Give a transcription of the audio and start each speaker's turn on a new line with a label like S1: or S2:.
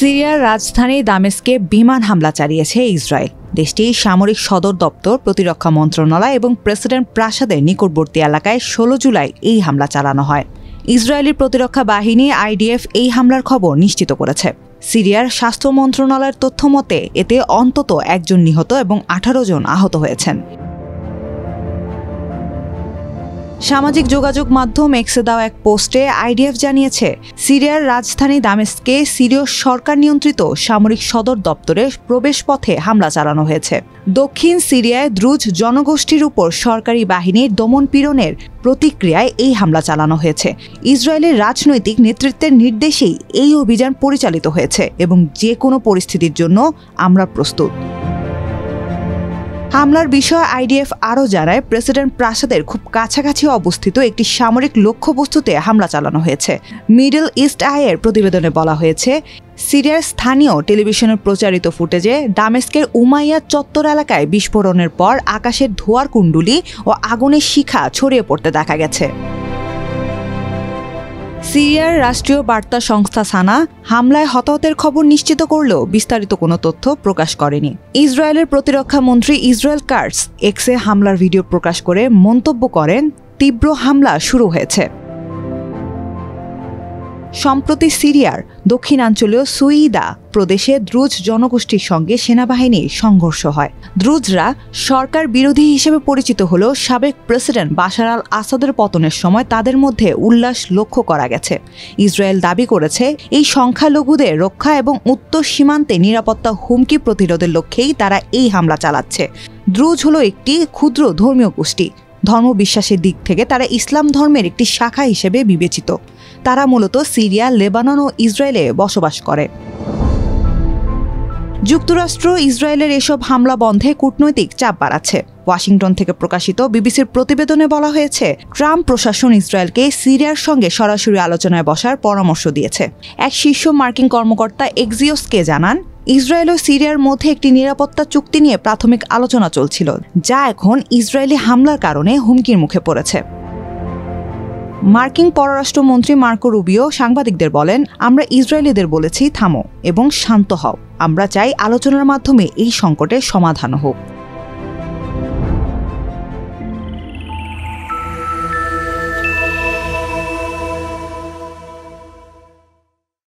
S1: সিরিয়ার রাজধানী দামেস্কে বিমান হামলা চালিয়েছে ইসরায়েল। দেশটির সামরিক সদর দপ্তর, প্রতিরক্ষা মন্ত্রণালয় এবং প্রেসিডেন্ট প্রাসাদের নিকটবর্তী এলাকায় ১৬ জুলাই এই হামলা চালানো হয়। ইসরায়েলি প্রতিরক্ষা বাহিনী IDF এই হামলার খবর নিশ্চিত করেছে। সিরিয়ার স্বাস্থ্য মন্ত্রণালয়ের তথ্য মতে এতে অন্তত ১ জন নিহত এবং ১৮ জন আহত হয়েছেন। সামাজিক যোগাযোগ মাধ্যম এক্সে দেওয়া এক পোস্টে IDF জানিয়েছে, সিরিয়ার রাজধানী দামেস্কে সিরীয় সরকার নিয়ন্ত্রিত সামরিক সদর দপ্তরে প্রবেশপথে হামলা চালানো হয়েছে। দক্ষিণ সিরিয়ায় দ্রুজ জনগোষ্ঠীর উপর সরকারি বাহিনীর দমনপীড়নের প্রতিক্রিয়ায় এই হামলা চালানো হয়েছে। ইসরায়েলের রাজনৈতিক নেতৃত্বের নির্দেশেই এই অভিযান পরিচালিত হয়েছে এবং যে কোনো পরিস্থিতির জন্য আমরা প্রস্তুত। হামলার বিষয়ে IDF আরও জানায়, প্রেসিডেন্ট প্রাসাদের খুব কাছাকাছি অবস্থিত একটি সামরিক লক্ষ্যবস্তুতে হামলা চালানো হয়েছে। মিডল ইস্ট আইয়ের প্রতিবেদনে বলা হয়েছে, সিরিয়ার স্থানীয় টেলিভিশনের প্রচারিত ফুটেজে দামেস্কের উমাইয়া চত্বর এলাকায় বিস্ফোরণের পর আকাশের ধোঁয়ার কুণ্ডলী ও আগুনের শিখা ছড়িয়ে পড়তে দেখা গেছে। সিরিয়ার রাষ্ট্রীয় বার্তা সংস্থা সানা হামলায় হতাহতের খবর নিশ্চিত করলেও বিস্তারিত কোনো তথ্য প্রকাশ করেনি। ইসরায়েলের প্রতিরক্ষা মন্ত্রী ইসরায়েল কাটজ এক্সে হামলার ভিডিও প্রকাশ করে মন্তব্য করেন, তীব্র হামলা শুরু হয়েছে। সম্প্রতি সিরিয়ার দক্ষিণাঞ্চলীয় সুইদা প্রদেশে দ্রুজ জনগোষ্ঠীর সঙ্গে সেনাবাহিনীর সংঘর্ষ হয়। দ্রুজরা সরকার বিরোধী হিসেবে পরিচিত হলেও সাবেক প্রেসিডেন্ট বাশার আল আসাদের পতনের সময় তাদের মধ্যে উল্লাস লক্ষ্য করা গেছে। ইসরায়েল দাবি করেছে, এই সংখ্যালঘুদের রক্ষা এবং উত্তর সীমান্তে নিরাপত্তা হুমকি প্রতিরোধের লক্ষ্যেই তারা এই হামলা চালাচ্ছে। দ্রুজ হলো একটি ক্ষুদ্র ধর্মীয় গোষ্ঠী। ধর্মবিশ্বাসের দিক থেকে তারা ইসলাম ধর্মের একটি শাখা হিসেবে বিবেচিত। তারা মূলত সিরিয়া, লেবানন ও ইসরায়েলে বসবাস করে। যুক্তরাষ্ট্র ইসরায়েলের এসব হামলা বন্ধে কূটনৈতিক চাপ বাড়াচ্ছে। ওয়াশিংটন থেকে প্রকাশিত বিবিসির প্রতিবেদনে বলা হয়েছে, ট্রাম্প প্রশাসন ইসরায়েলকে সিরিয়ার সঙ্গে সরাসরি আলোচনায় বসার পরামর্শ দিয়েছে। এক শীর্ষ মার্কিন কর্মকর্তা এক্সিওসকে জানান, ইসরায়েল ও সিরিয়ার মধ্যে একটি নিরাপত্তা চুক্তি নিয়ে প্রাথমিক আলোচনা চলছিল, যা এখন ইসরায়েলি হামলার কারণে হুমকির মুখে পড়েছে। মার্কিন পররাষ্ট্রমন্ত্রী মার্কো রুবিও সাংবাদিকদের বলেন, আমরা ইসরায়েলিদের বলেছি থামো এবং শান্ত হও। আমরা চাই আলোচনার মাধ্যমে এই সংকটের সমাধান হোক।